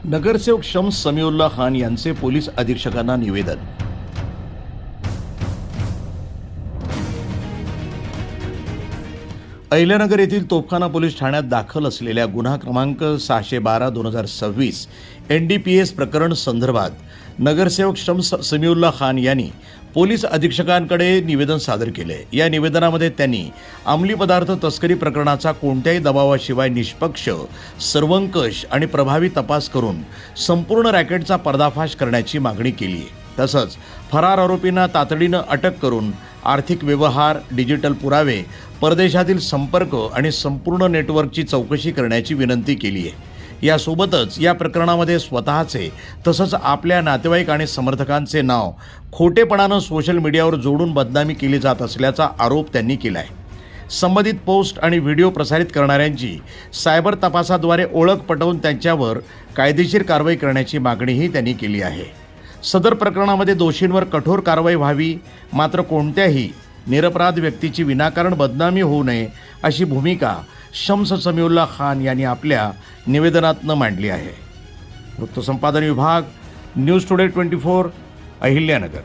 नगरसेवक शम्स समीउल्ला खान यांचे पोलीस अधीक्षकांना निवेदन। अहिल्यानगर येथील तोफखाना पोलीस ठाण्यात दाखल असलेल्या गुन्हा क्रमांक 612/2026 NDPS प्रकरण संदर्भात नगरसेवक शम्स समीउल्ला खान यांनी पोलीस अधीक्षकांकडे निवेदन सादर केले। या निवेदनामध्ये त्यांनी अंमली पदार्थ तस्करी प्रकरणाचा कोणत्याही दबावाशिवाय निष्पक्ष, सर्वंकष आणि प्रभावी तपास करून संपूर्ण रॅकेटचा पर्दाफाश करण्याची मागणी केली आहे। तसंच फरार आरोपींना तातडीनं अटक करून आर्थिक व्यवहार, डिजिटल पुरावे, परदेशातील संपर्क आणि संपूर्ण नेटवर्कची चौकशी करण्याची विनंती केली आहे। यासोबतच या प्रकरणामध्ये स्वतःचे तसंच आपल्या नातेवाईक आणि समर्थकांचे नाव खोटेपणानं सोशल मीडियावर जोडून बदनामी केली जात असल्याचा आरोप त्यांनी केला आहे। संबंधित पोस्ट आणि व्हिडिओ प्रसारित करणाऱ्यांची सायबर तपासाद्वारे ओळख पटवून त्यांच्यावर कायदेशीर कारवाई करण्याची मागणीही त्यांनी केली आहे। सदर प्रकरणामध्ये दोषींवर कठोर कारवाई व्हावी, मात्र कोणत्याही निरपराध व्यक्तीची विनाकारण बदनामी होऊ नये अशी भूमिका शम्स समीउल्ला खान यांनी आपल्या निवेदनातून मांडली आहे। वृत्तसंपादन विभाग, न्यूज टुडे 24, अहिल्यानगर।